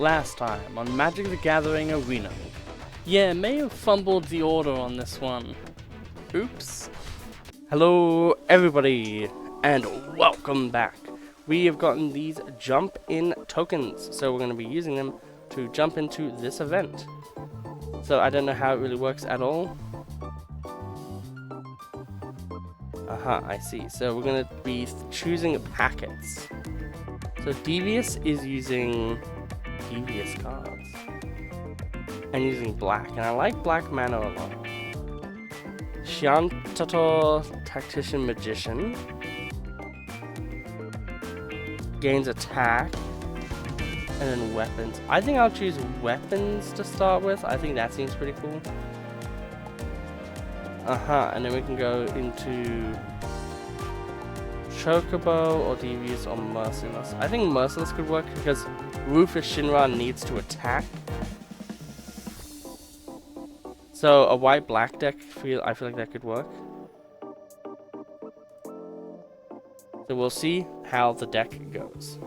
last time on Magic the Gathering Arena. Yeah, may have fumbled the order on this one. Oops. Hello everybody, and welcome back. We have gotten these jump in tokens, so we're going to be using them to jump into this event. So I don't know how it really works at all. I see. So we're going to be choosing packets. So Devious is using Devious cards. And using black. And I like black mana a lot. Shiantator, Tactician Magician. Gains attack. And then weapons. I think I'll choose weapons to start with. I think that seems pretty cool. And then we can go into Chocobo or Devious or Merciless. I think Merciless could work because Rufus Shinra needs to attack. So a white-black deck, I feel like that could work. So we'll see how the deck goes.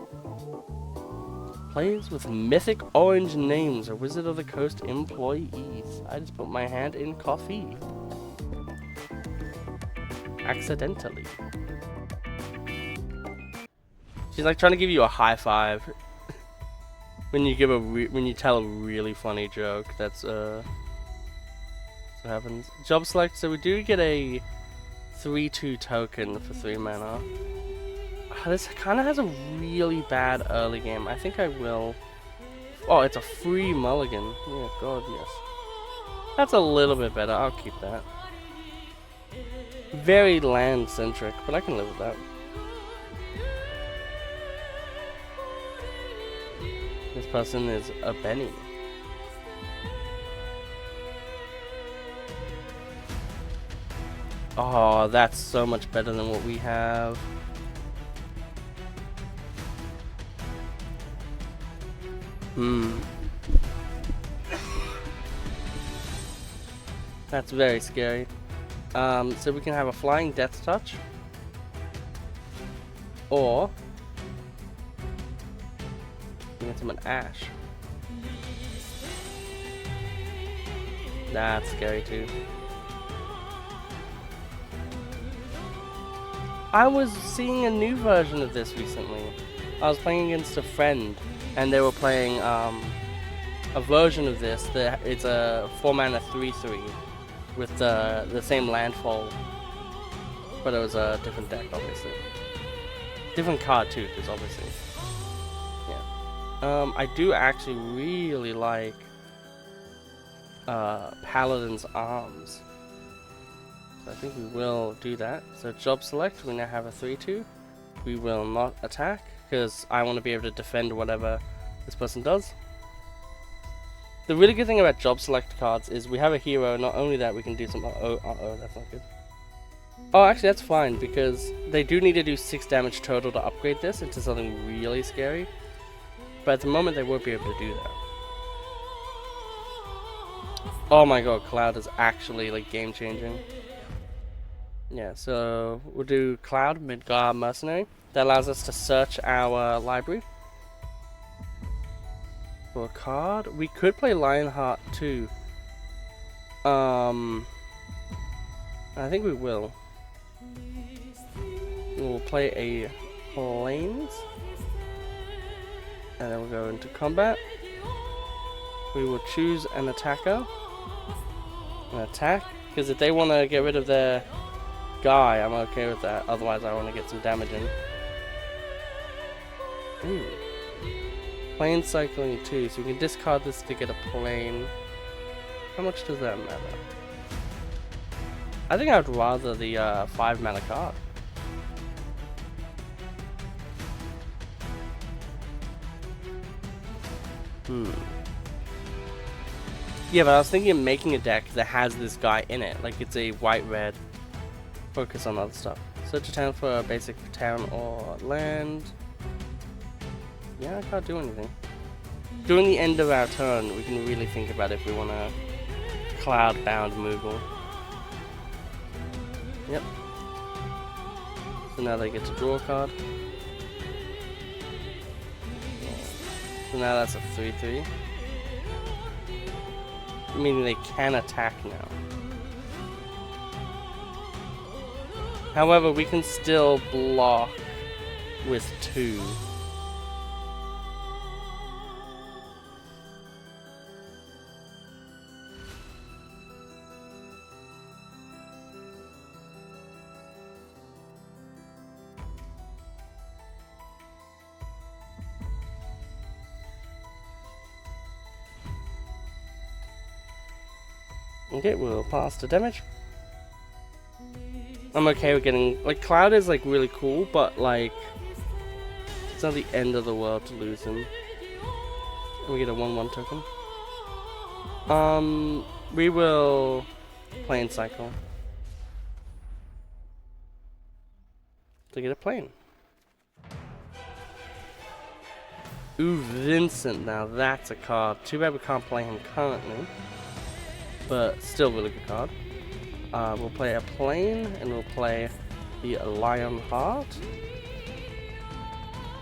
Players with mythic orange names are Wizard of the Coast employees. I just put my hand in coffee. Accidentally. She's like trying to give you a high five when you give when you tell a really funny joke. That's what happens. Job select. So we do get a 3/2 token for 3 mana. This kind of has a really bad early game. I think I will. Oh, it's a free mulligan. Yeah, God, yes. That's a little bit better. I'll keep that. Very land centric, but I can live with that. This person is a Benny. Oh, that's so much better than what we have. That's very scary. So we can have a Flying Death Touch. Or we get him an Ash. That's scary too. I was seeing a new version of this recently. I was playing against a friend, and they were playing a version of this. It's a 4 mana 3/3 with the same landfall, but it was a different deck, obviously. Different card too, because obviously, yeah. I do actually really like Paladin's Arms. I think we will do that. So job select, we now have a 3/2. We will not attack because I want to be able to defend whatever this person does. The really good thing about job select cards is we have a hero. Not only that, we can do some. That's not good. Oh, actually, that's fine because they do need to do 6 damage total to upgrade this into something really scary. But at the moment, they won't be able to do that. Oh my God, Cloud is actually like game changing. Yeah, so we'll do Cloud, Midgard Mercenary. That allows us to search our library for a card. We could play Lionheart too. I think we will. We'll play a Plains. And then we'll go into combat. We will choose an attacker. An attack. Because if they want to get rid of their guy, I'm okay with that. Otherwise, I want to get some damage in. Ooh. Plane cycling too, so we can discard this to get a plane. How much does that matter? I think I'd rather the 5 mana card. Yeah, but I was thinking of making a deck that has this guy in it. Like it's a white-red. Focus on other stuff. Search a town for a basic town or land. Yeah, I can't do anything. During the end of our turn, we can really think about if we want to cloud-bound Moogle. Yep. So now they get to draw a card. So now that's a 3/3. Meaning they can attack now. However, we can still block with 2. Okay, we'll pass to damage. I'm okay with getting, like, Cloud is like really cool, but like it's not the end of the world to lose him. And we get a 1/1 token. We will plane cycle to get a plane. Ooh, Vincent, now that's a card. Too bad we can't play him currently, but still really good card. We'll play a plane, and we'll play the Lion Heart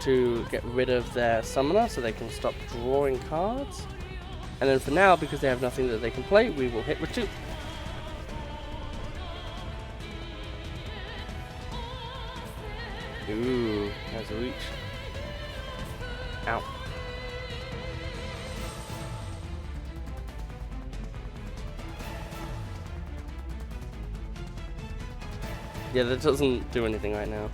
to get rid of their summoner so they can stop drawing cards. And then for now, because they have nothing that they can play, we will hit with 2. Ooh, there's a reach. Ow. Yeah, that doesn't do anything right now.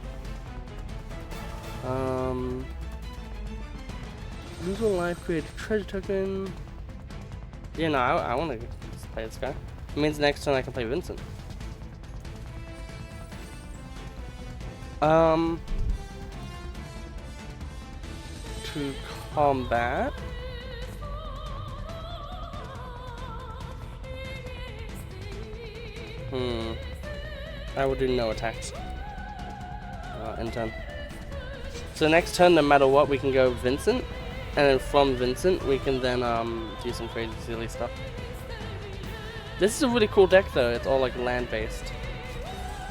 Lose 1 life, create a treasure token. Yeah, no, I want to play this guy. It means next turn I can play Vincent. To combat. I will do no attacks. End turn. So next turn, no matter what, we can go Vincent, and then from Vincent, we can then do some crazy silly stuff. This is a really cool deck, though. It's all like land-based.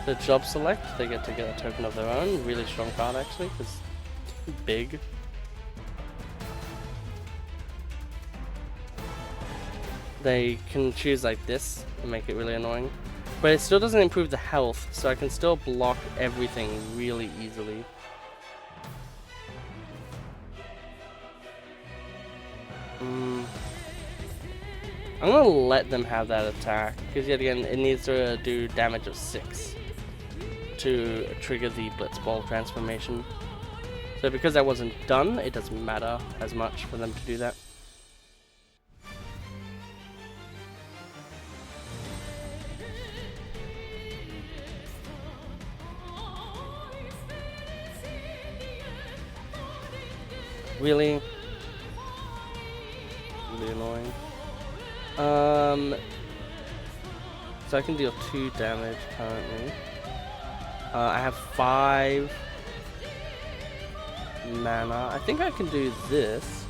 The job select, they get to get a token of their own. Really strong card, actually, because it's big. They can choose like this and make it really annoying. But it still doesn't improve the health, so I can still block everything really easily. I'm gonna let them have that attack, because yet again, it needs to do damage of 6 to trigger the Blitzball transformation. So because that wasn't done, it doesn't matter as much for them to do that. Really? Really annoying. So I can deal 2 damage currently. I have 5 mana. I think I can do this.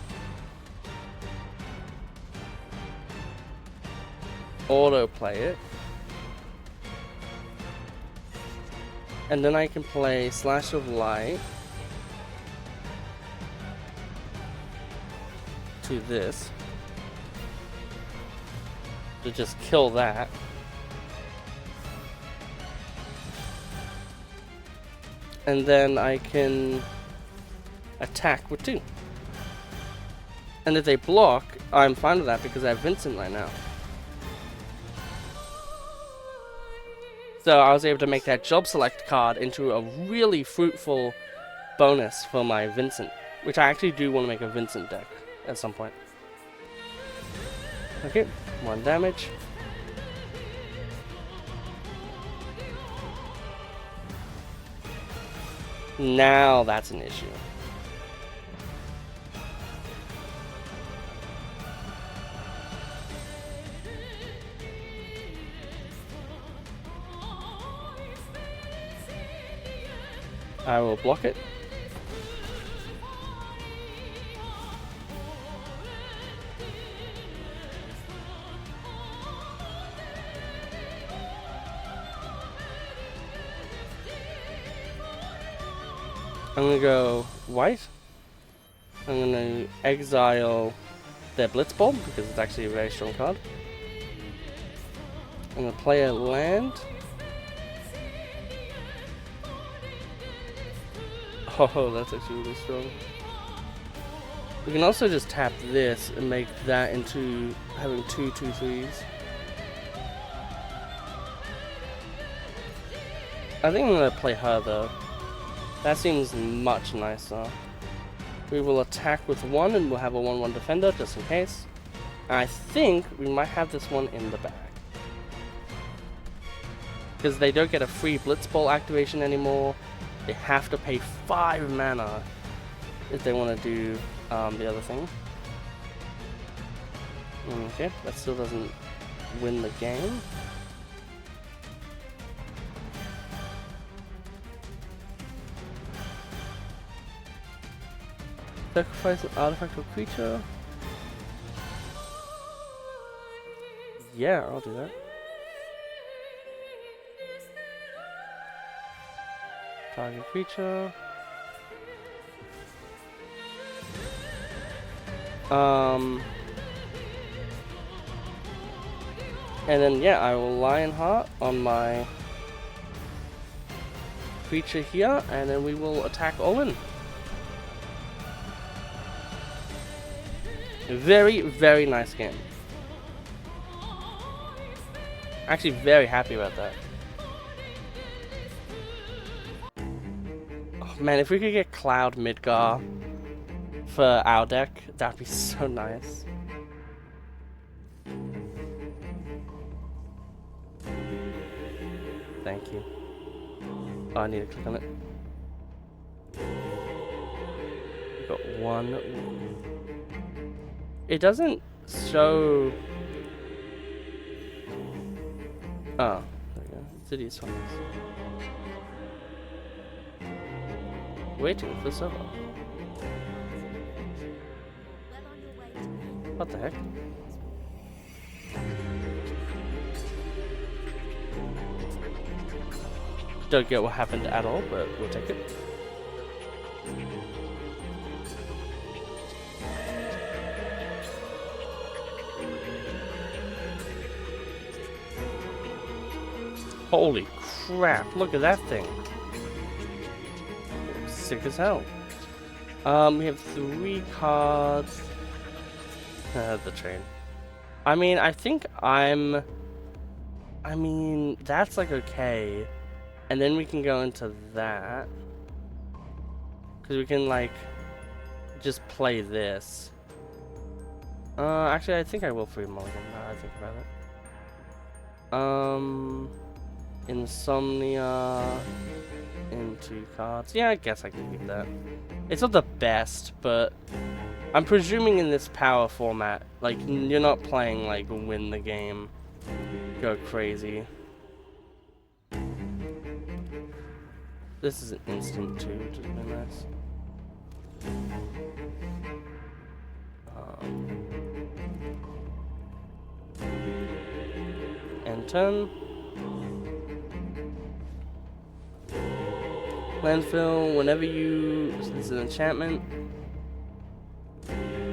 Autoplay it. And then I can play Slash of Light to this to just kill that. And then I can attack with 2. And if they block, I'm fine with that because I have Vincent right now. So I was able to make that job select card into a really fruitful bonus for my Vincent, which I actually do want to make a Vincent deck at some point. Okay, 1 damage. Now that's an issue. I will block it. I'm gonna go white. I'm going to exile their Blitzball because it's actually a very strong card. I'm going to play a land. Oh, that's actually really strong. We can also just tap this and make that into having 2/2/3s. I think I'm going to play her though. That seems much nicer. We will attack with 1 and we'll have a 1/1 defender just in case. I think we might have this one in the bag. Because they don't get a free Blitzball activation anymore. They have to pay 5 mana if they want to do the other thing. Okay, that still doesn't win the game. Sacrifice an artifact or creature. Yeah, I'll do that. Target creature. And then yeah, I will Lionheart on my creature here, and then we will attack Owen. Very, very nice game. Actually, very happy about that. Oh man, if we could get Cloud Midgar for our deck, that'd be so nice. Thank you. Oh, I need to click on it. We got 1. It doesn't show. Oh, there we go. City's funds. Waiting for server. What the heck? Don't get what happened at all, but we'll take it. Holy crap, look at that thing. Sick as hell. We have 3 cards. The train. I mean, I think I mean, that's like okay. And then we can go into that. Because we can like just play this. Actually I think I will free mulligan now I think about it. Insomnia into cards. Yeah, I guess I can keep that. It's not the best, but I'm presuming in this power format, like, you're not playing like win the game, go crazy. This is an instant too, which is really nice. End turn. Landfill, whenever you... This is an enchantment.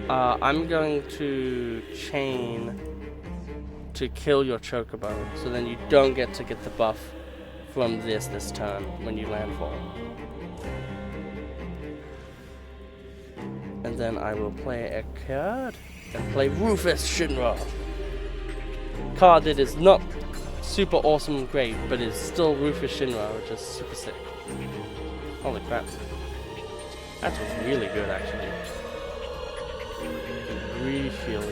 I'm going to chain to kill your Chocobo, so then you don't get to get the buff from this turn when you landfall. And then I will play a card and play Rufus Shinra. Card that is not super awesome and great, but is still Rufus Shinra, which is super sick. Holy crap. That's really good, actually. Really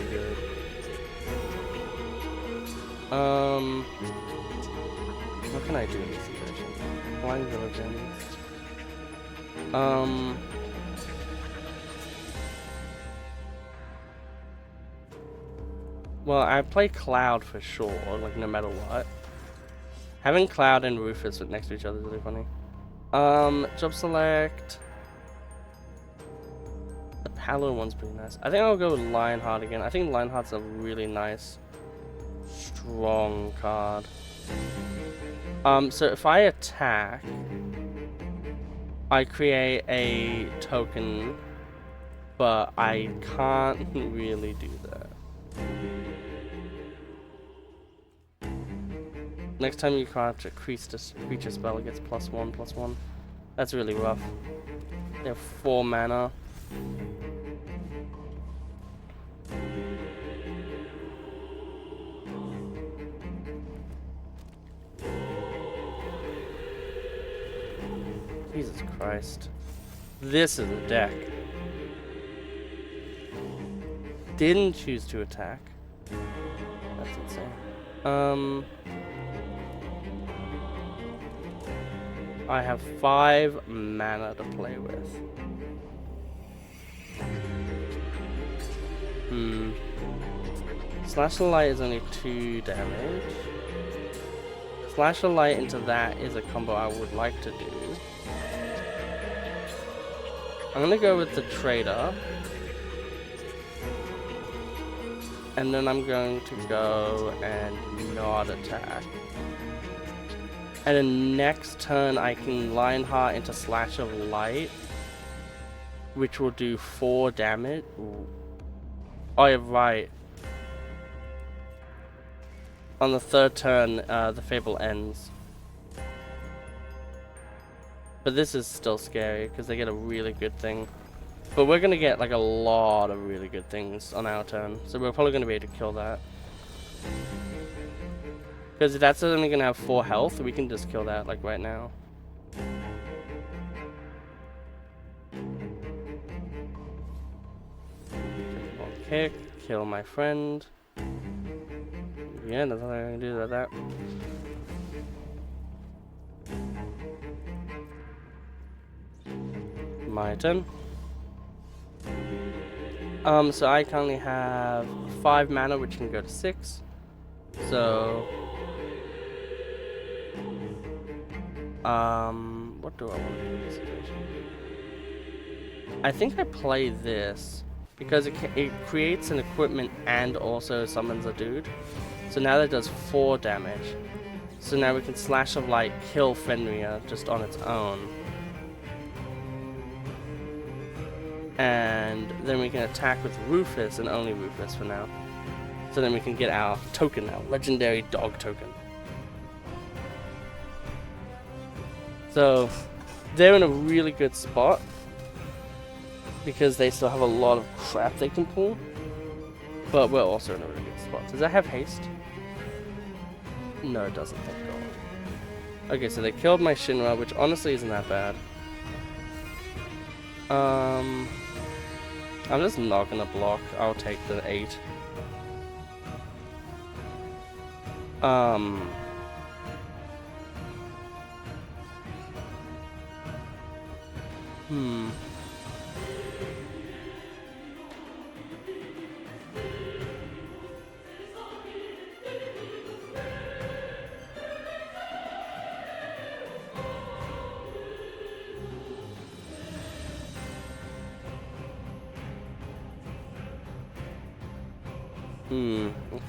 good. What can I do in this situation? Blind Diligence. Well, I play Cloud for sure, like no matter what. Having Cloud and Rufus next to each other is really funny. Job select. The Palo one's pretty nice. I think I'll go with Lionheart again. I think Lionheart's a really nice, strong card. So if I attack, I create a token but I can't really do that. Next time you cast a creature spell, it gets +1/+1. That's really rough. They have 4 mana. Jesus Christ. This is a deck. Didn't choose to attack. That's insane. I have 5 mana to play with. Slash the Light is only 2 damage. Slash the Light into that is a combo I would like to do. I'm gonna go with the Trader. And then I'm going to go and not attack. And then next turn I can Lionheart into Slash of Light, which will do 4 damage. Ooh. Oh yeah, right. On the 3rd turn, the Fable ends. But this is still scary, because they get a really good thing. But we're going to get like a lot of really good things on our turn. So we're probably going to be able to kill that. Because if that's only going to have 4 health, we can just kill that like right now. Kick, kill my friend. Yeah, that's all I'm going to do about that. My turn. So I currently have 5 mana, which can go to 6. So, what do I want to do in this situation? I think I play this because it creates an equipment and also summons a dude. So now that does 4 damage. So now we can Slash of Light, kill Fenrir just on its own. And then we can attack with Rufus and only Rufus for now. So then we can get our token now, legendary dog token. So they're in a really good spot because they still have a lot of crap they can pull. But we're also in a really good spot. Does that have haste? No, it doesn't, thank God. Okay, so they killed my Shinra, which honestly isn't that bad. I'm just not gonna block. I'll take the 8. Okay.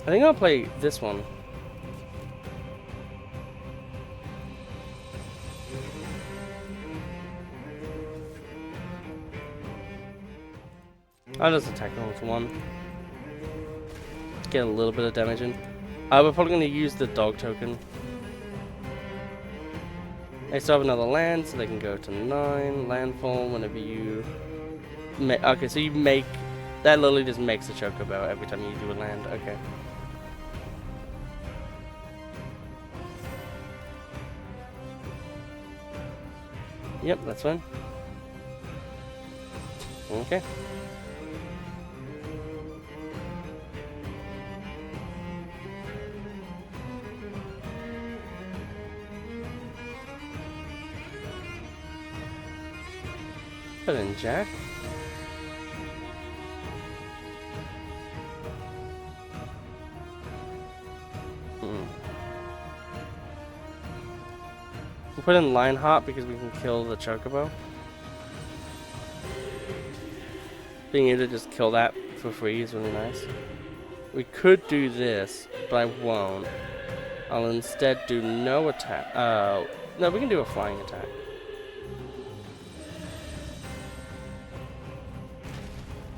I think I'll play this one. I'll just attack them with 1. Get a little bit of damage in. We're probably going to use the dog token. They still have another land, so they can go to 9. Landfall whenever you... Okay, so you make... That literally just makes a chocobo every time you do a land. Okay. Yep, that's fine. Okay. Put in Jack. We'll put in Lionheart because we can kill the chocobo. Being able to just kill that for free is really nice. We could do this. but I won't. I'll instead do no attack. No, we can do a flying attack.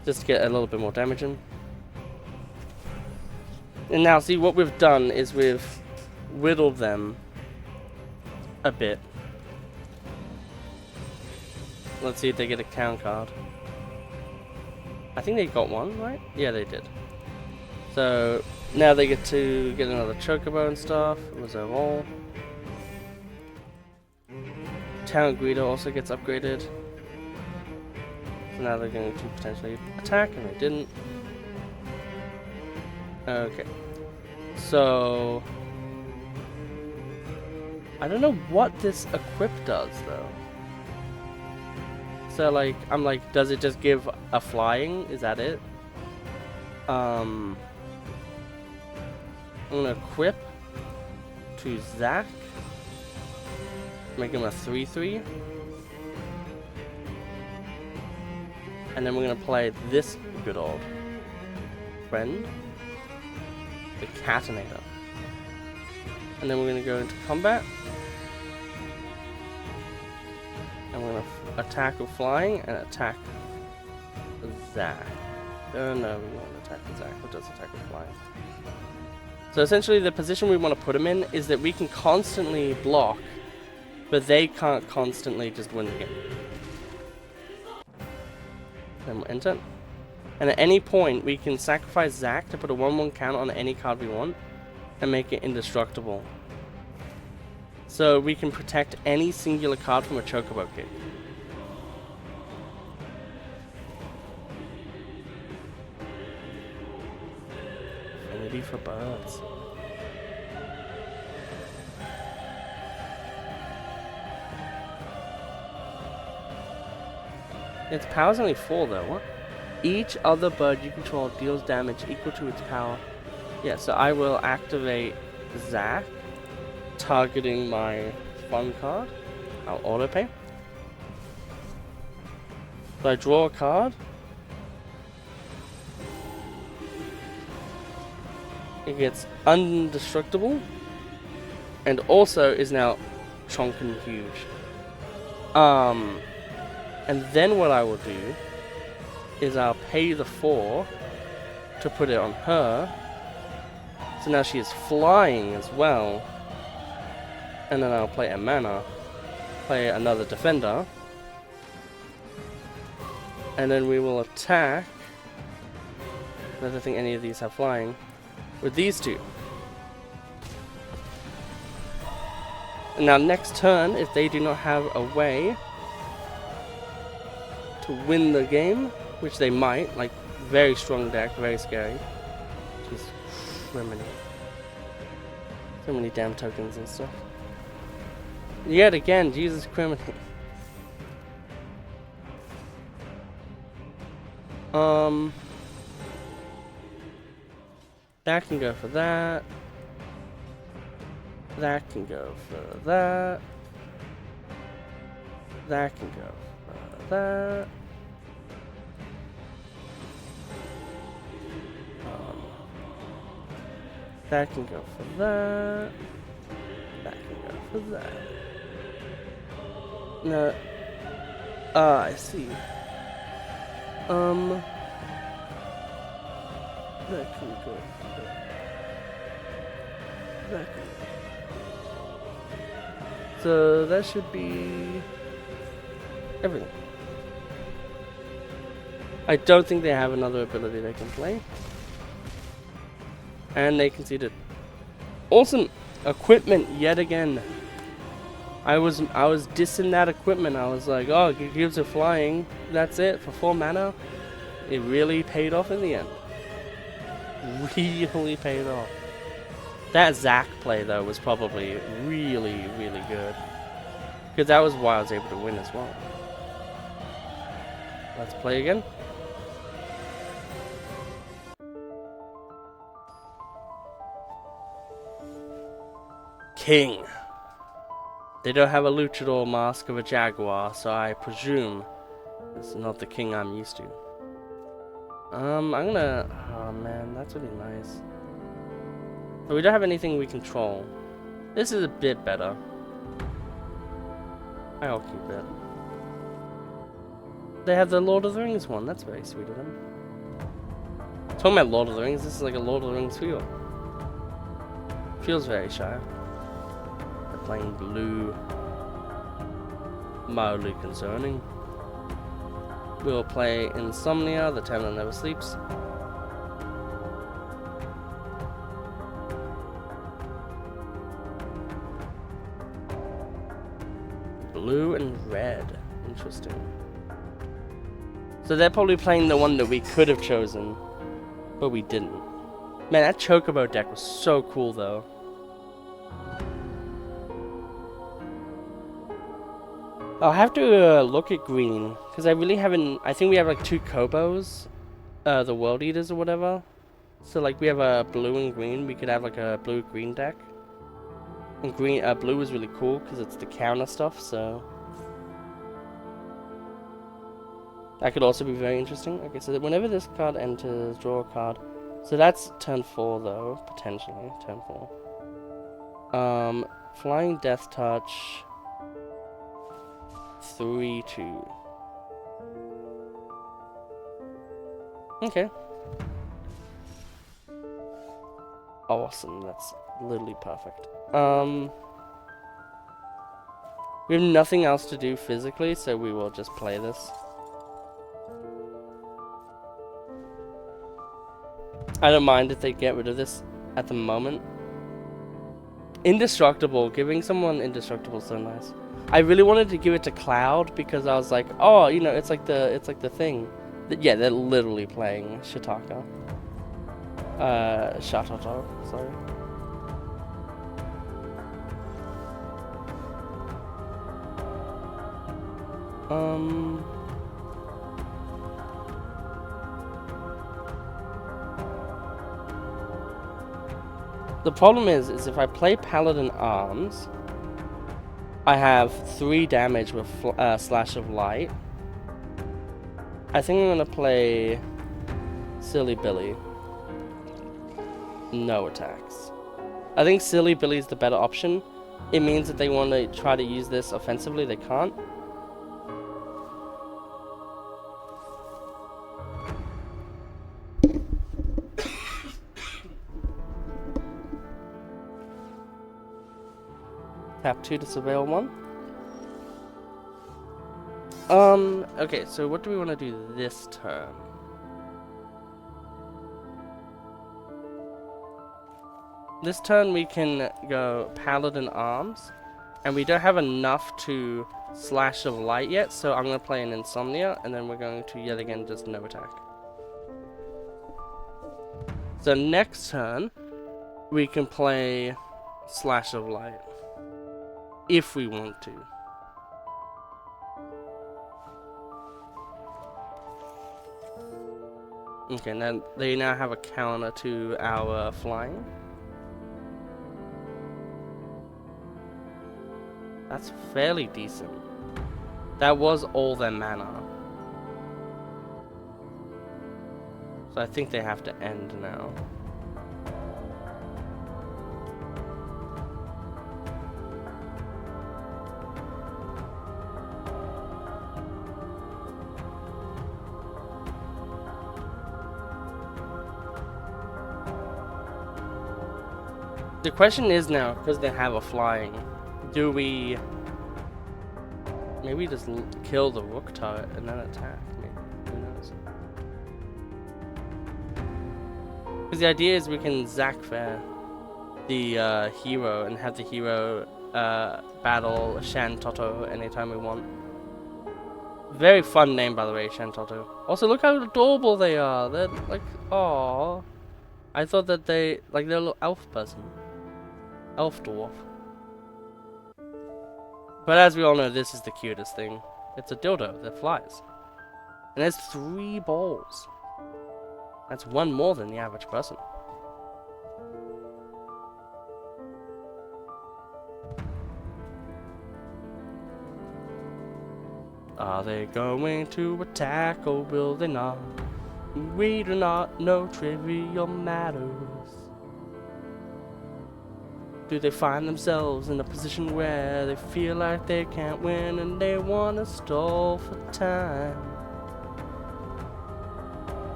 Just to get a little bit more damage in. And now, see, what we've done is we've whittled them a bit. Let's see if they get a count card. I think they got one, right? Yeah, they did. So, now they get to get another chocobo and stuff. Reserve all. Town Greeter also gets upgraded. So now they're going to potentially attack, and they didn't. Okay. So, I don't know what this equip does, though. So, like, I'm like, does it just give a flying? Is that it? I'm gonna equip to Zach. Make him a 3/3. And then we're gonna play this good old friend, the Catinator. And then we're gonna go into combat. And we're gonna attack with flying and attack Zach. Oh no, we won't attack with Zach. We'll just attack with flying. So essentially the position we want to put him in is that we can constantly block, but they can't constantly just win the game. Then we'll enter. And at any point we can sacrifice Zach to put a 1/1 count on any card we want and make it indestructible. So we can protect any singular card from a chocobo kick. Affinity for birds. Its power's only 4 though, what? Each other bird you control deals damage equal to its power. Yeah, so I will activate Zach, targeting my fun card. I'll autopay. So I draw a card. It gets indestructible. And also is now chonkin' huge. And then what I will do is I'll pay the 4 to put it on her. So now she is flying as well. And then I'll play a mana, play another defender. And then we will attack. I don't think any of these have flying. With these two. And now next turn, if they do not have a way to win the game, which they might, like very strong deck, very scary. Just so many damn tokens and stuff. Yet again, Jesus criminy. That can go for that. That can go for that. That can go for that. That can go for that. That can go for that. No. Ah, I see. That can go for that. That can go. So that should be everything. I don't think they have another ability they can play. And they conceded. Awesome equipment yet again. I was dissing that equipment. I was like, oh, it gives it flying. That's it for 4 mana. It really paid off in the end. Really paid off. That Zach play though was probably really, really good. Because that was why I was able to win as well. Let's play again. King. They don't have a luchador mask of a jaguar, so I presume it's not the king I'm used to. I'm gonna... Oh man, that's really nice. But we don't have anything we control. This is a bit better. I'll keep it. They have the Lord of the Rings one. That's very sweet of them. Talking about Lord of the Rings, this is like a Lord of the Rings feel. Feels very shy. They're playing blue. Mildly concerning. We'll play Insomnia, the town that never sleeps. Blue and red. Interesting. So they're probably playing the one that we could have chosen, but we didn't. Man, that Chocobo deck was so cool though. I'll have to look at green, because I really haven't... I think we have like 2 Kobos, the World Eaters or whatever. So like we have a blue and green, we could have like a blue-green deck. And green, blue is really cool, because it's the counter stuff, so... That could also be very interesting. Okay, so whenever this card enters, draw a card. So that's turn 4 though, potentially, turn 4. Flying Death Touch... 3/2. Okay. Awesome, that's literally perfect. We have nothing else to do physically, so we will just play this. I don't mind if they get rid of this at the moment. Indestructible, giving someone indestructible is so nice. I really wanted to give it to Cloud because I was like, oh, you know, it's like the thing. Yeah, they're literally playing Shataka. Shatoto, sorry. The problem is if I play Paladin Arms, I have 3 damage with Slash of Light. I think I'm gonna play Silly Billy. No attacks. I think Silly Billy is the better option. It means that they want to try to use this offensively, they can't. Tap 2 to surveil 1. Okay, so what do we want to do this turn? This turn we can go Paladin Arms, and we don't have enough to Slash of Light yet, so I'm going to play an Insomnia, and then we're going to yet again just no attack. So next turn, we can play Slash of Light. If we want to. Okay, now they now have a counter to our flying. That's fairly decent. That was all their mana. So I think they have to end now. The question is now, because they have a flying, do we maybe just kill the Rook turret and then attack? Maybe. Who knows? Because the idea is we can Zakfair the hero and have the hero battle Shantoto anytime we want. Very fun name, by the way, Shantoto. Also, look how adorable they are. They're like, aww. I thought that they're a little elf person. Elf dwarf. But as we all know, this is the cutest thing. It's a dildo that flies. And there's 3 balls. That's 1 more than the average person. Are they going to attack or will they not? We do not know trivial matters. Do they find themselves in a position where they feel like they can't win and they want to stall for time?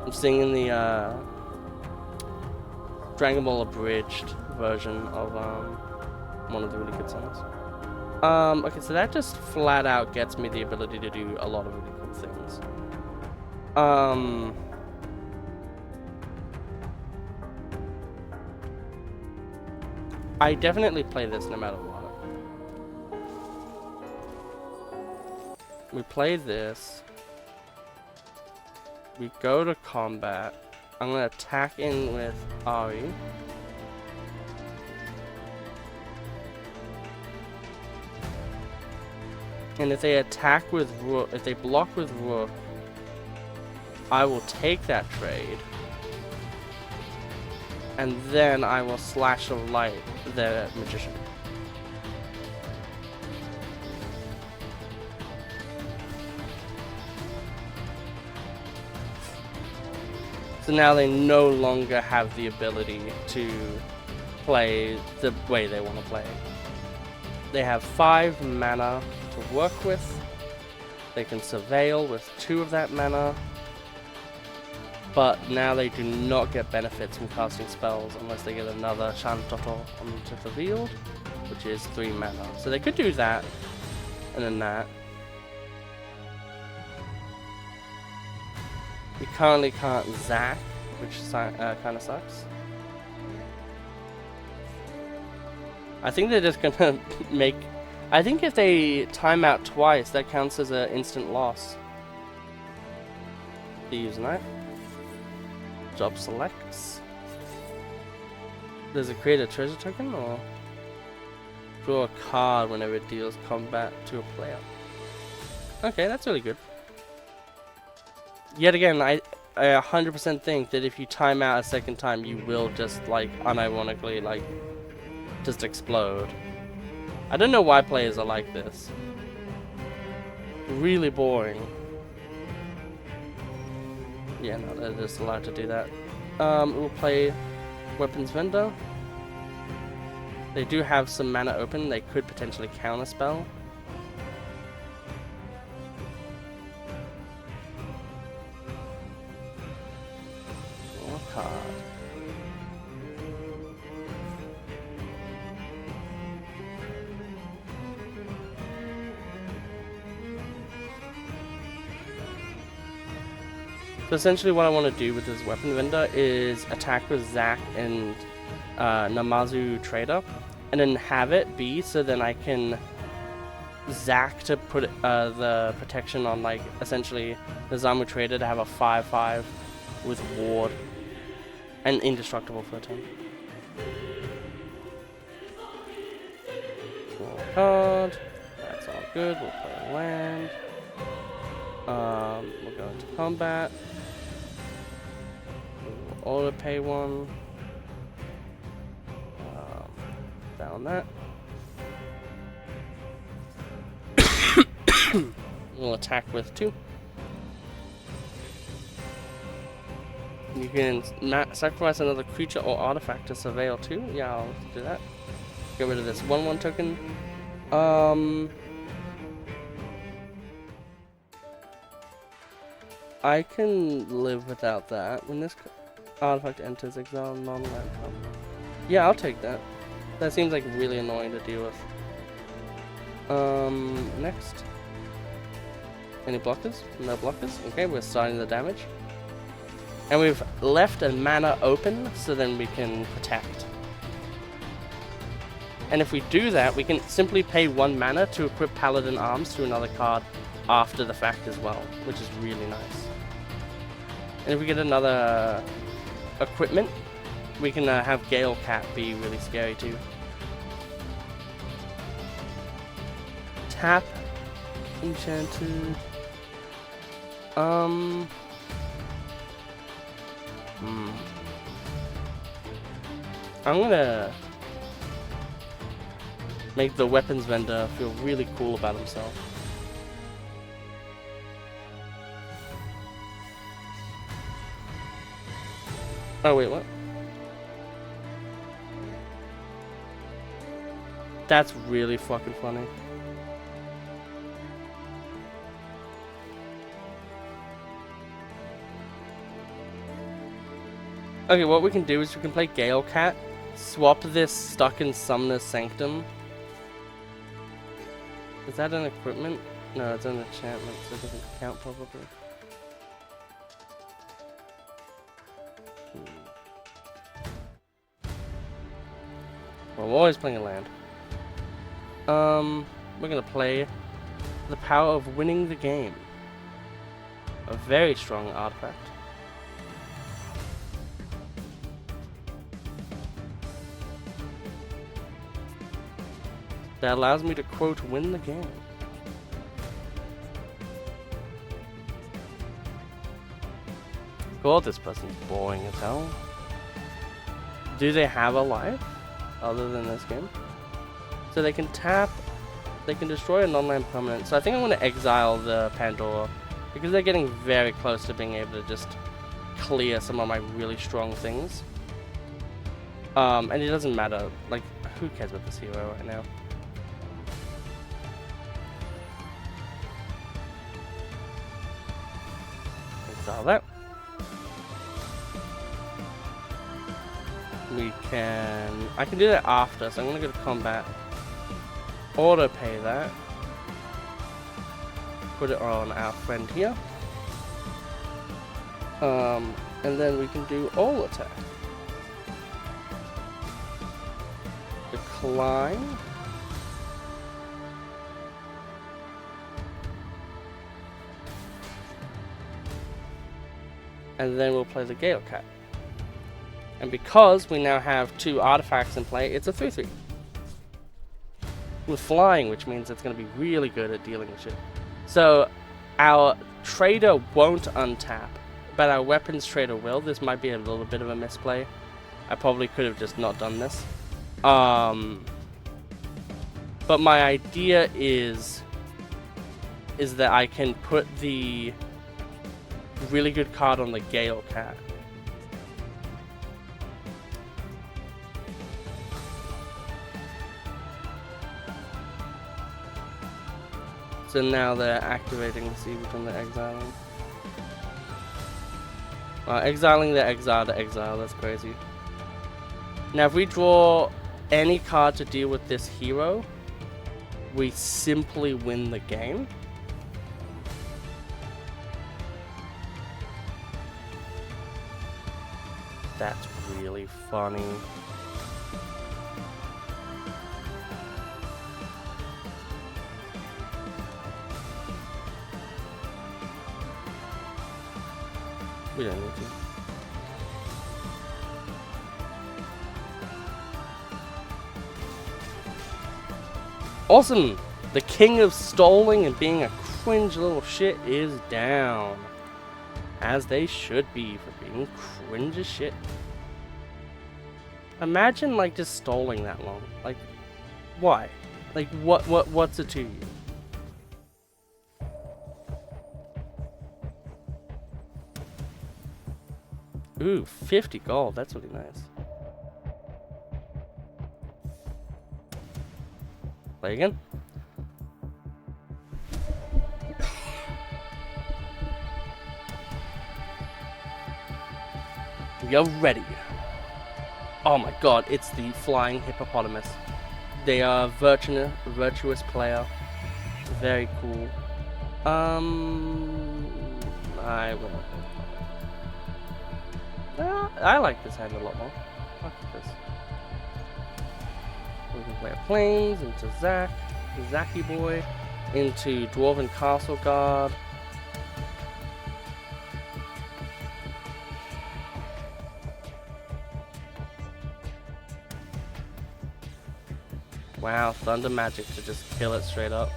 I'm singing the Dragon Ball abridged version of one of the really good songs. Okay, so that just flat out gets me the ability to do a lot of really cool things. I definitely play this no matter what. We play this. We go to combat. I'm gonna attack in with Ari. And if they attack with Rook, if they block with Rook, I will take that trade. And then I will Slash of Light the Magician. So now they no longer have the ability to play the way they want to play. They have 5 mana to work with. They can Surveil with 2 of that mana. But now they do not get benefits from casting spells unless they get another Shantoto onto the field, which is 3 mana. So they could do that, and then that. We currently can't Zac, which kind of sucks. I think they're just gonna make... I think if they time out twice, that counts as an instant loss. They use knife. Job selects. Does it create a treasure token or draw a card whenever it deals combat to a player? Okay, that's really good. Yet again, I 100% think that if you time out a second time, you will just like unironically like just explode. I don't know why players are like this. Really boring. Yeah, no, they're just allowed to do that. We'll play Weapons Vendor. They do have some mana open. They could potentially counterspell. Draw a card. So essentially what I want to do with this Weapon Vendor is attack with Zac and Namazu Trader, and then have it be so then I can Zac to put the protection on, like, essentially the Zamu Trader to have a 5/5 with Ward and indestructible for a turn. Draw a card. That's all good. We'll play a land. We'll go into combat. We'll auto pay one. Down that. We'll attack with 2. You can sacrifice another creature or artifact to surveil 2. Yeah, I'll do that. Get rid of this 1/1 token. I can live without that. When this artifact enters exile non-land hub. Yeah, I'll take that. That seems like really annoying to deal with. Next. Any blockers? No blockers? Okay, we're starting the damage. And we've left a mana open, so then we can protect. And if we do that, we can simply pay 1 mana to equip Paladin Arms to another card after the fact as well, which is really nice. And if we get another equipment, we can have Gale Cat be really scary too. Tap. Enchanted. I'm gonna make the Weapons Vendor feel really cool about himself. Oh wait, what? That's really fucking funny. Okay, what we can do is we can play Gale Cat, swap this Stuck in Summoner's Sanctum. Is that an equipment? No, it's an enchantment, so it doesn't count probably. Well, we're always playing a land. We're gonna play the Power of Winning the Game. A very strong artifact. That allows me to, quote, win the game. God, this person's boring as hell. Do they have a life other than this game? So they can tap, they can destroy a non-land permanent. So I think I'm going to exile the Pandora because they're getting very close to being able to just clear some of my really strong things. And it doesn't matter, like, who cares about this hero right now? Exile that. I can do that after, so I'm gonna go to combat. Auto pay that. Put it on our friend here. And then we can do all attack. Decline. And then we'll play the Gale Cat. And because we now have 2 artifacts in play, it's a 3/3. With flying, which means it's going to be really good at dealing with shit. So, our trader won't untap, but our weapons trader will. This might be a little bit of a misplay. I probably could have just not done this. But my idea is that I can put the really good card on the Gale Cat. So now they're activating the see which one they're exiling. Exiling the exile to exile, that's crazy. Now if we draw any card to deal with this hero, we simply win the game. That's really funny. We don't need to. Awesome! The king of stalling and being a cringe little shit is down. As they should be for being cringe as shit. Imagine like just stalling that long. Like, why? Like what's it to you? Ooh, 50 gold, that's really nice. Play again. We are ready. Oh my god, it's the flying hippopotamus. They are virtuous player. Very cool. I will. I like this hand a lot more. Fuck this. We can play a Plains into Zacky boy, into Dwarven Castle Guard. Wow, Thunder Magic to just kill it straight up.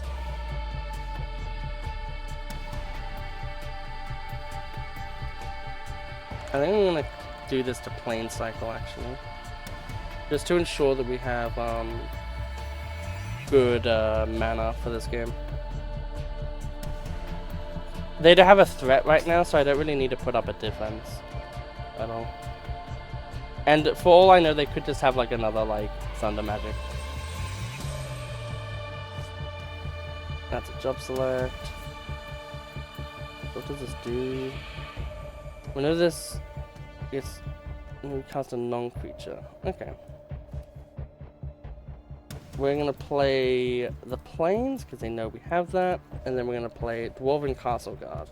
I think I'm gonna do this to Plane Cycle actually, just to ensure that we have good mana for this game. They don't have a threat right now, so I don't really need to put up a defense at all. And for all I know, they could just have like another like Thunder Magic. That's a job select. What does this do? Whenever this gets... We cast a non-creature. Okay. We're going to play the Plains, because they know we have that. And then we're going to play Dwarven Castle Guard.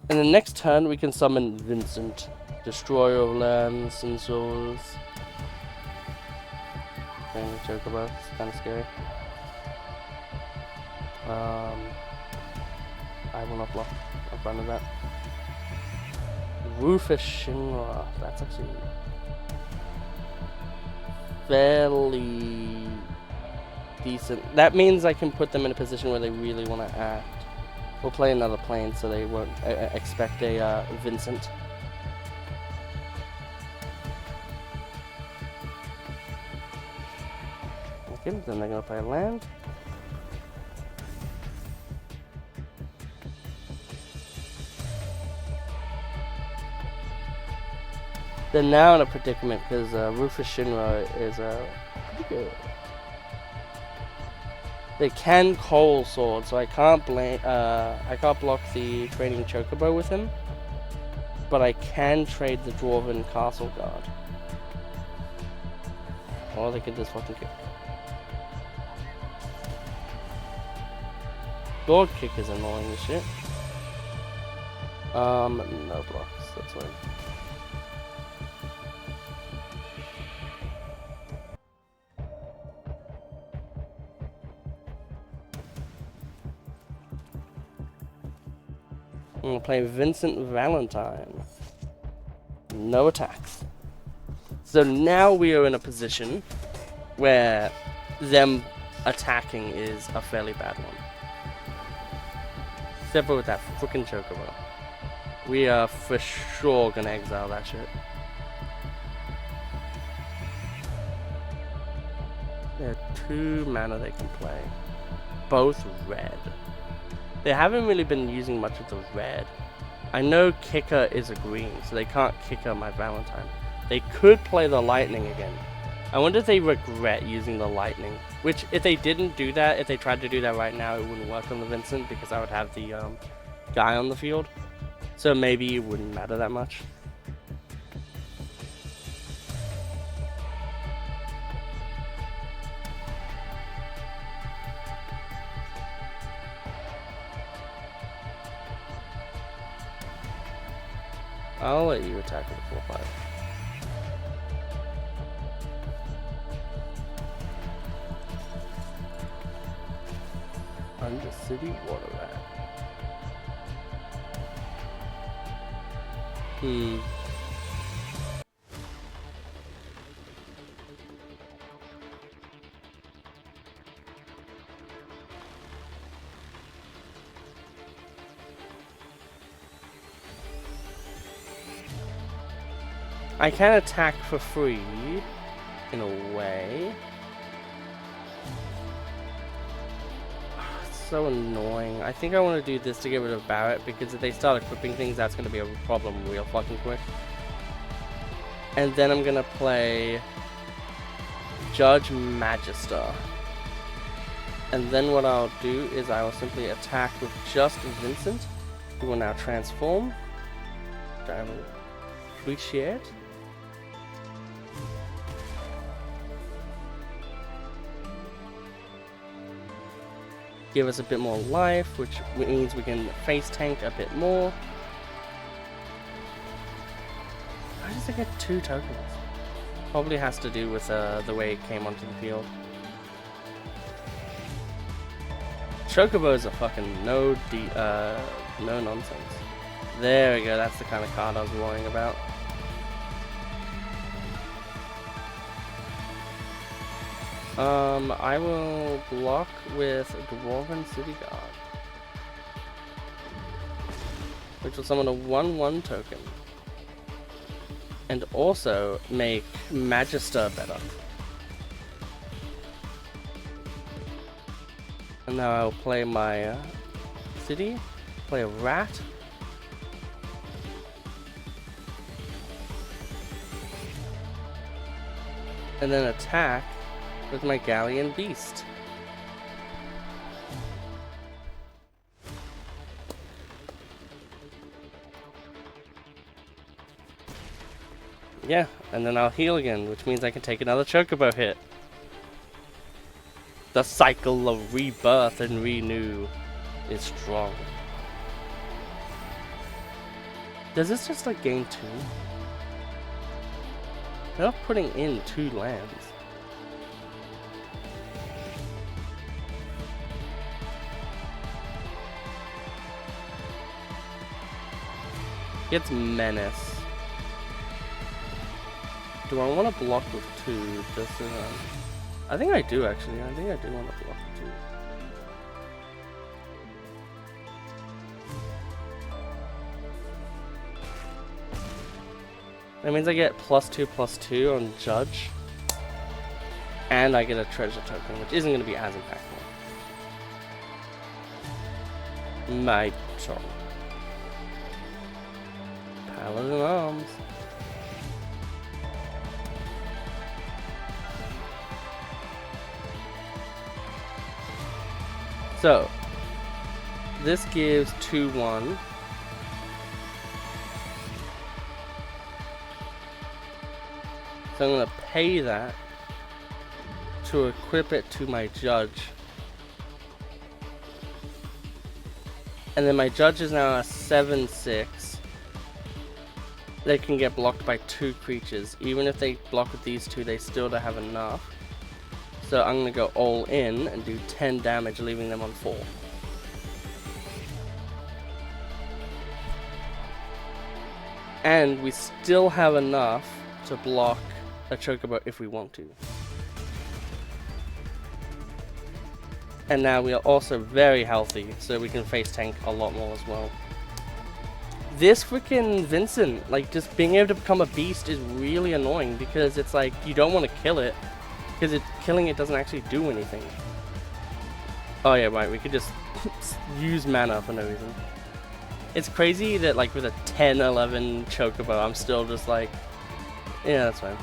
And the next turn, we can summon Vincent. Destroyer of lands and souls. And Chocobo. It's kind of scary. I will not block in front of that. Rufus Shinra. That's actually fairly decent. That means I can put them in a position where they really want to act. We'll play another plane so they won't expect a Vincent. Okay, then they're going to play a land. They're now in a predicament because Rufus Shinra is pretty good. They can Coal Sword, so I can't block the trading Chocobo with him, but I can trade the Dwarven Castle Guard. Or they could just fucking kick. Lord Kick is annoying as shit. No blocks, that's fine. I'm gonna play Vincent Valentine. No attacks. So now we are in a position where them attacking is a fairly bad one. Except for with that freaking Chocobo. We are for sure gonna exile that shit. There are 2 mana they can play. Both red. They haven't really been using much of the red. I know Kicker is a green, so they can't Kicker my Valentine. They could play the Lightning again. I wonder if they regret using the Lightning. Which, if they didn't do that, if they tried to do that right now, it wouldn't work on the Vincent, because I would have the guy on the field. So maybe it wouldn't matter that much. I'll let you attack with a 4/5. Undercity Water Rat. I can attack for free, in a way. It's so annoying. I think I want to do this to get rid of Barrett, because if they start equipping things, that's going to be a problem real fucking quick. And then I'm going to play Judge Magister. And then what I'll do is I will simply attack with just Vincent, who will now transform. Which I will appreciate. Give us a bit more life, which means we can face tank a bit more. Why does it get 2 tokens? Probably has to do with the way it came onto the field. Chocobos are fucking no nonsense. There we go, that's the kind of card I was worrying about. I will block with Dwarven City Guard, which will summon a 1/1 token, and also make Magister better. And now I'll play my city, play a rat. And then attack with my Galleon Beast. Yeah, and then I'll heal again, which means I can take another Chocobo hit. The cycle of rebirth and renew is strong. Does this just like gain 2? They're not putting in 2 lands. Gets Menace. Do I want to block with 2? Just I think I do actually. I think I do want to block with 2. That means I get +2/+2 on Judge. And I get a treasure token, which isn't going to be as impactful. My turn. Paladin Arms. So, this gives 2/1. So I'm going to pay that to equip it to my Judge. And then my Judge is now a 7/6. They can get blocked by 2 creatures. Even if they block with these 2, they still don't have enough. So I'm going to go all in and do 10 damage, leaving them on 4. And we still have enough to block a Chocobo if we want to. And now we are also very healthy, so we can face tank a lot more as well. This freaking Vincent, like, just being able to become a beast is really annoying because it's like you don't want to kill it because killing it doesn't actually do anything. Oh yeah, right, we could just use mana for no reason. It's crazy that like with a 10-11 Chocobo, I'm still just like, yeah, that's fine.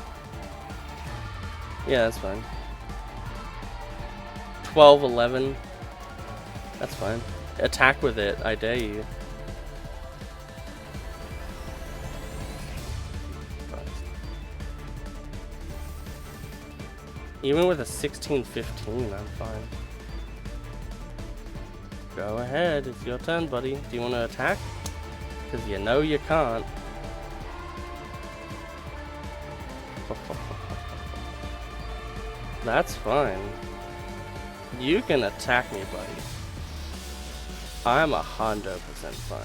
Yeah, that's fine. 12-11, that's fine. Attack with it, I dare you. Even with a 16-15, I'm fine. Go ahead, it's your turn, buddy. Do you want to attack? Because you know you can't. That's fine. You can attack me, buddy. I'm 100% fine.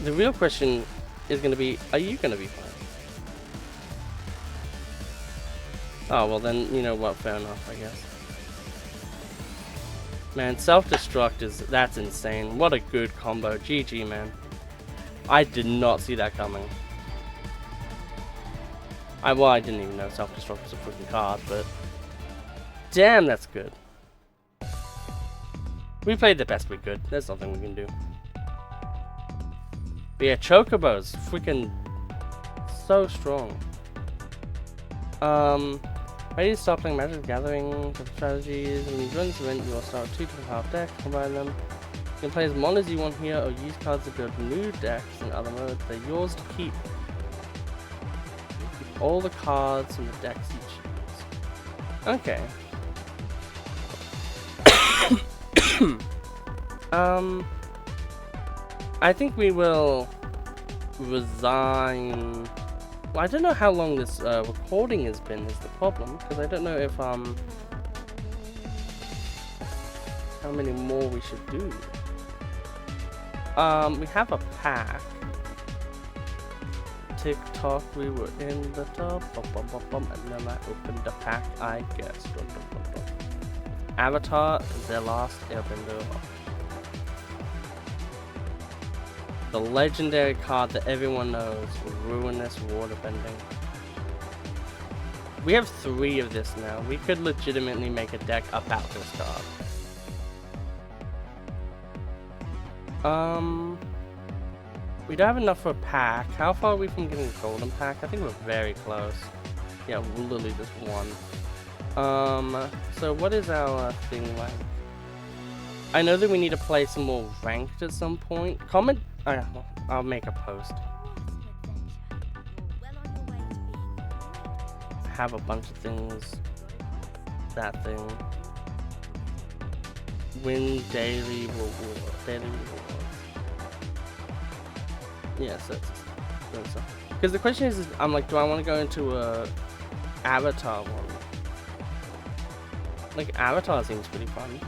The real question is going to be, are you going to be fine? Oh, well then, you know what, fair enough, I guess. Man, self-destruct that's insane. What a good combo. GG, man. I did not see that coming. Well, I didn't even know self-destruct was a freaking card, but... Damn, that's good. We played the best we could. There's nothing we can do. But yeah, Chocobo's freaking so strong. Ready to start playing Magic Gathering strategies. When you join this event, you will start 2 different half decks, combine them. You can play as mon as you want here, or use cards to build new decks in other modes. They're yours to keep. Keep all the cards from the decks you choose. Okay. I think we will resign. Well, I don't know how long this recording has been is the problem, because I don't know if how many more we should do. We have a pack. TikTok, we were in the top, and then I opened the pack, I guess. Avatar, The Last Airbender. The legendary card that everyone knows, Ruinous Waterbending. We have 3 of this now. We could legitimately make a deck about this card. We don't have enough for a pack. How far are we from getting a golden pack? I think we're very close. Yeah, literally just 1. So what is our thing like? I know that we need to play some more ranked at some point. Comment. I'll make a post. Have a bunch of things. That thing. Win daily reward. Daily rewards. Yes, that's so. Because the question is, I'm like, do I want to go into a avatar one? Like, avatar seems pretty fun.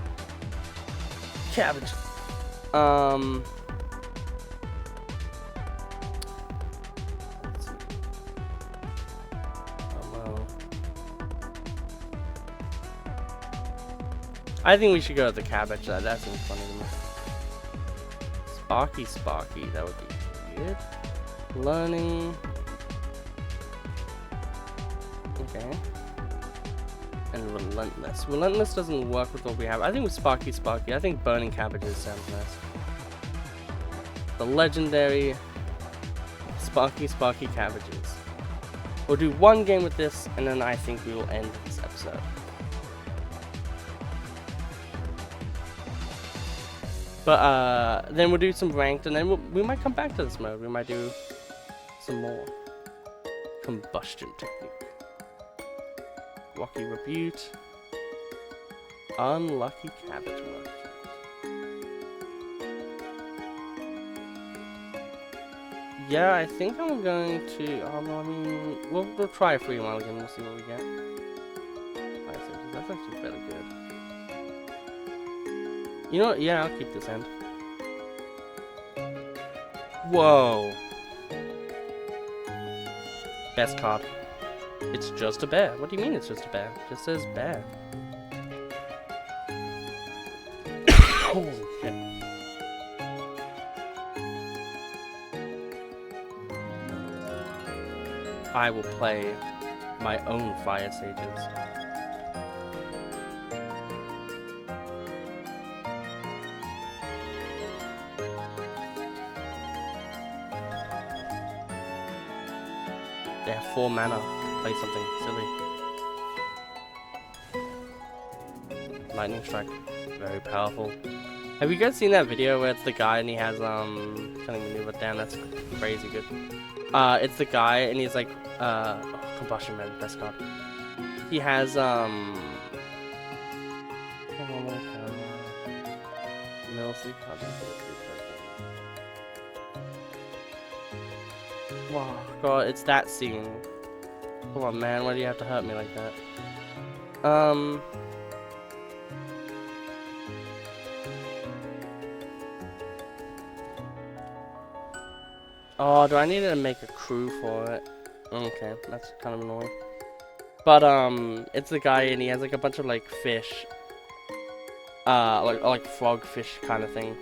Cabbage. Let's see. Oh, well. I think we should go with the cabbage. That seems funny to me. Sparky. That would be weird. Learning. Okay. And relentless. Relentless doesn't work with what we have. I think with Sparky. I think burning cabbages sounds nice. The legendary Sparky cabbages. We'll do one game with this, and then I think we will end this episode. But then we'll do some ranked, and then we might come back to this mode. We might do some more combustion technique. Rocky Rebuke. Unlucky cabbage work. Yeah, I think I'm going to. I mean, we'll try a free one again. We'll see what we get. That's actually fairly good. You know what? Yeah, I'll keep this end. Whoa. Best card. It's just a bear. What do you mean it's just a bear? It just says bear. Holy shit. I will play my own Fire Sages. They have 4 mana to play something silly. Lightning Strike. Very powerful. Have you guys seen that video where it's the guy and he has, can't even move it down, that's crazy good. It's the guy and he's like, Combustion Man, best card. He has, wow, God, it's that scene. Come on, man, why do you have to hurt me like that? Oh, do I need to make a crew for it? Okay, that's kind of annoying. But, it's the guy and he has like a bunch of like fish. Like frog fish kind of thing.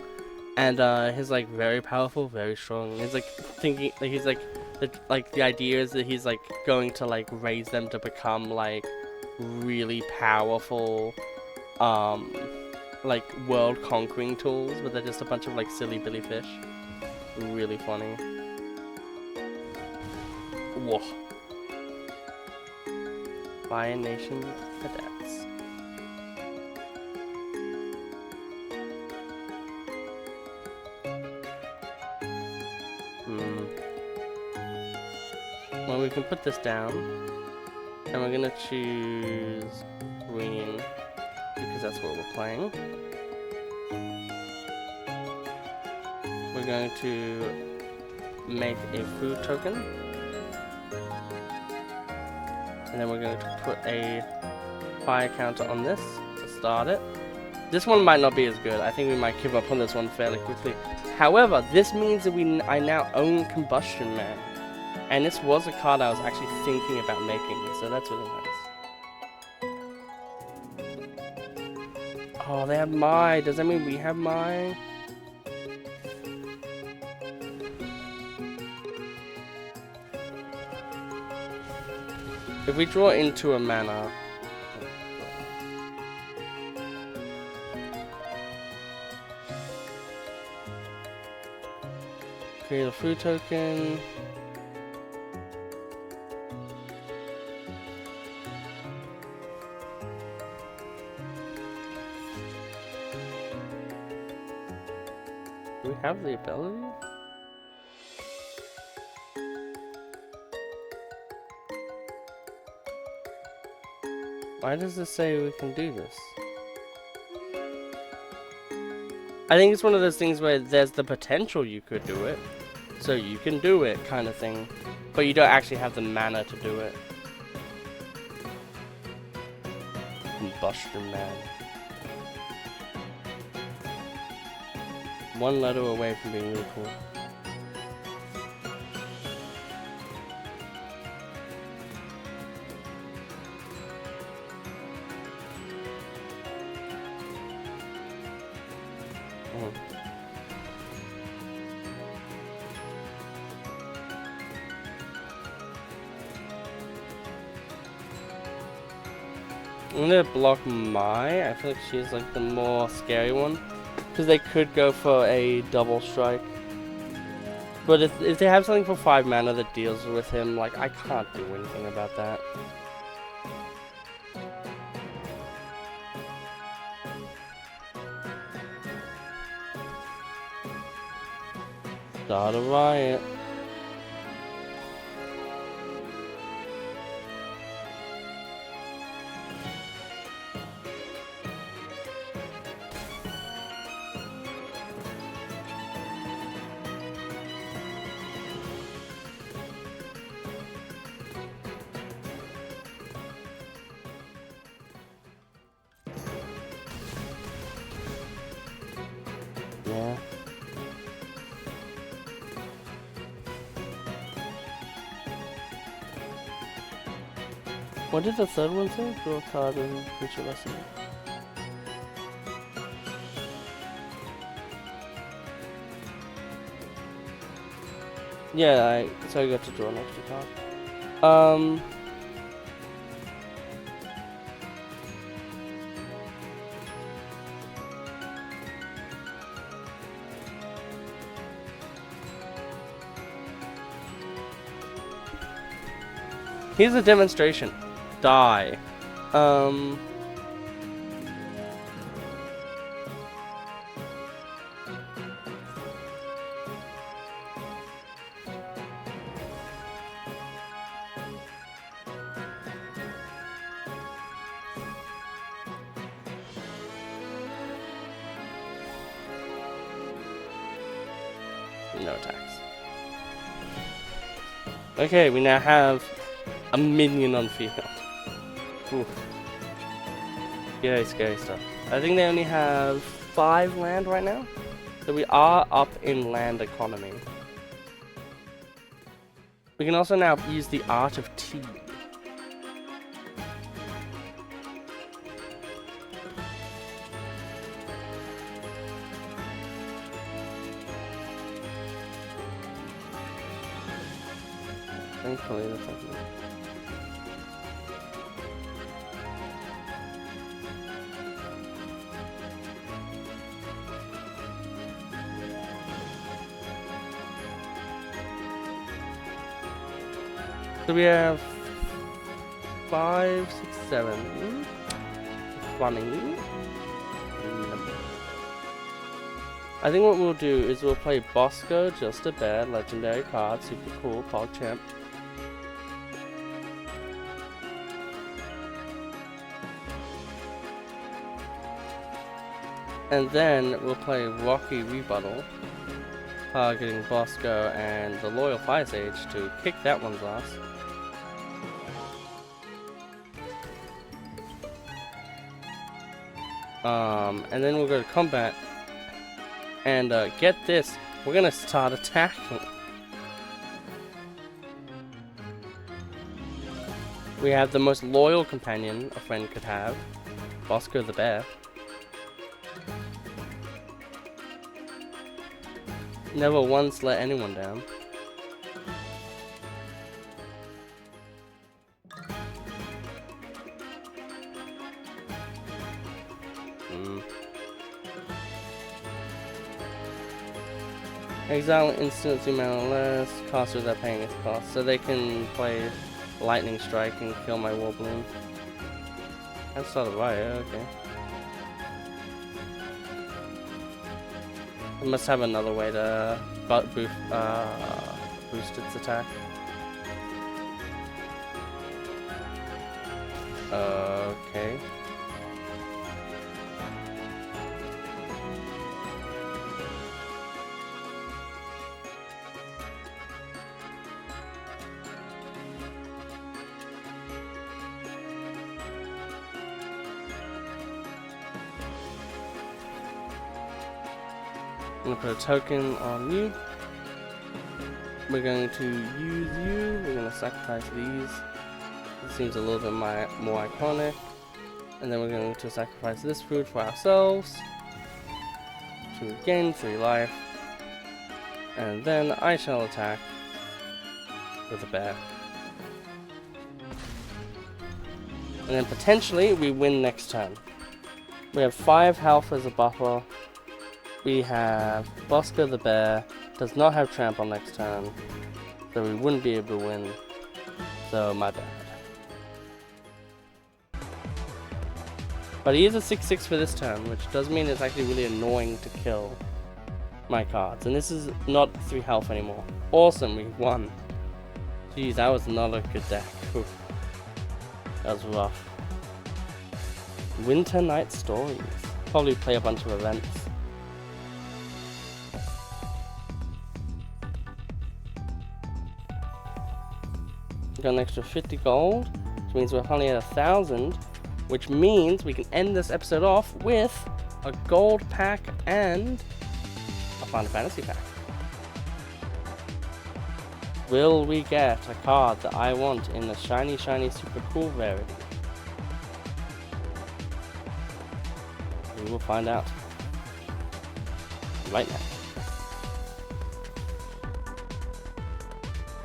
And, he's like very powerful, very strong. He's like thinking, like, he's like, the idea is that he's like going to like raise them to become like really powerful, like world conquering tools, but they're just a bunch of like silly billy fish. Really funny. Whoa. Fire Nation Cadets. Well, we can put this down, and we're gonna choose green because that's what we're playing. We're going to make a food token, and then we're going to put a fire counter on this to start it. This one might not be as good. I think we might give up on this one fairly quickly. However, this means that I now own Combustion Man. And this was a card I was actually thinking about making, so that's really nice. Oh, they have Mai. Does that mean we have Mai? If we draw into a mana... Create a food token... have the ability? Why does this say we can do this? I think it's one of those things where there's the potential you could do it. So you can do it kind of thing. But you don't actually have the mana to do it. Combustion Man. One letter away from being really cool. I'm gonna block Mai. I feel like she's like the more scary one. Because they could go for a double strike. But if they have something for 5 mana that deals with him, like, I can't do anything about that. Start a riot. Yeah. What did the third one say? Draw a card and creature lesson. Yeah, so I got to draw an extra card. Here's a demonstration. Die. No attacks. Okay, we now have a minion on field. Oof. Yeah, scary stuff. I think they only have 5 land right now. So we are up in land economy. We can also now use the Art of Tea. Thankfully, that's not good. So we have 5, 6, 7. Funny. I think what we'll do is we'll play Bosco, just a bear, legendary card, super cool, PogChamp. And then we'll play Rocky Rebuttal, targeting Bosco and the Loyal Fire Sage to kick that one's ass. And then we'll go to combat, and get this, we're gonna start attacking. We have the most loyal companion a friend could have, Bosco the bear. Never once let anyone down. Exile instant 2 mana less, cost without paying its cost. So they can play Lightning Strike and kill my Warbloom. That's not right, okay. It must have another way to boost its attack. Okay. I'm gonna put a token on you. We're going to use you. We're gonna sacrifice these. This seems a little bit more iconic. And then we're going to sacrifice this food for ourselves to gain 3 life. And then I shall attack with a bear. And then potentially we win next turn. We have 5 health as a buffer. We have Bosco the bear, does not have trample next turn, so we wouldn't be able to win, so my bad. But he is a 6/6 for this turn, which does mean it's actually really annoying to kill my cards. And this is not 3 health anymore. Awesome, we won. Jeez, that was not a good deck. Oof. That was rough. Winter Night Stories. Probably play a bunch of events. Got an extra 50 gold, which means we're only at 1,000, which means we can end this episode off with a gold pack and a Final Fantasy pack. Will we get a card that I want in the shiny, super cool rarity? We will find out right now.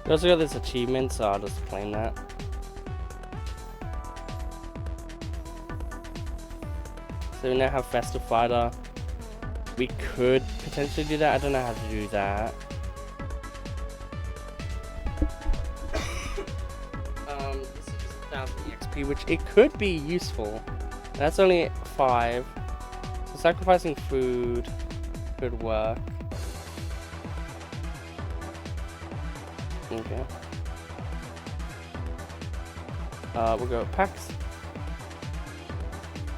We also got this achievement, so I'll just claim that. So we now have Festive Fighter. We could potentially do that. I don't know how to do that. This is just 1,000 EXP, which it could be useful. That's only 5. So sacrificing food could work. Okay. We'll go with packs.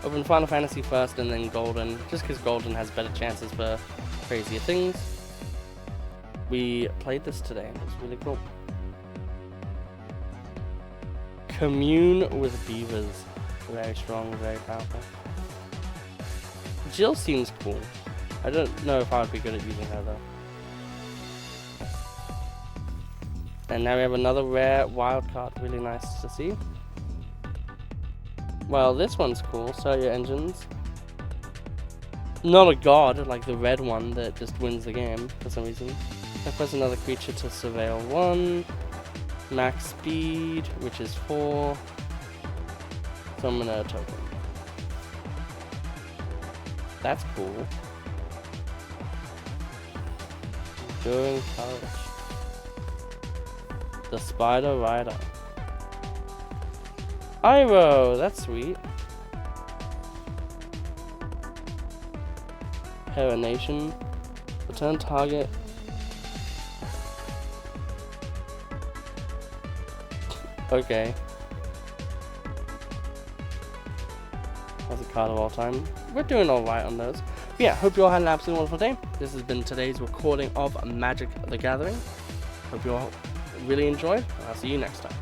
Open Final Fantasy first and then Golden, just because Golden has better chances for crazier things. We played this today, it was really cool. Commune with Beavers. Very strong, very powerful. Jill seems cool. I don't know if I would be good at using her though. And now we have another rare wild card, really nice to see. Well, this one's cool, so your engines. Not a god, like the red one that just wins the game for some reason. Sacrifice another creature to surveil 1. Max speed, which is 4. Summon a token. That's cool. Enduring courage. The Spider Rider. Iroh, that's sweet. Perenation. Return target. Okay. That's a card of all time. We're doing alright on those. But yeah, hope you all had an absolutely wonderful day. This has been today's recording of Magic the Gathering. Hope you all really enjoyed. I'll see you next time.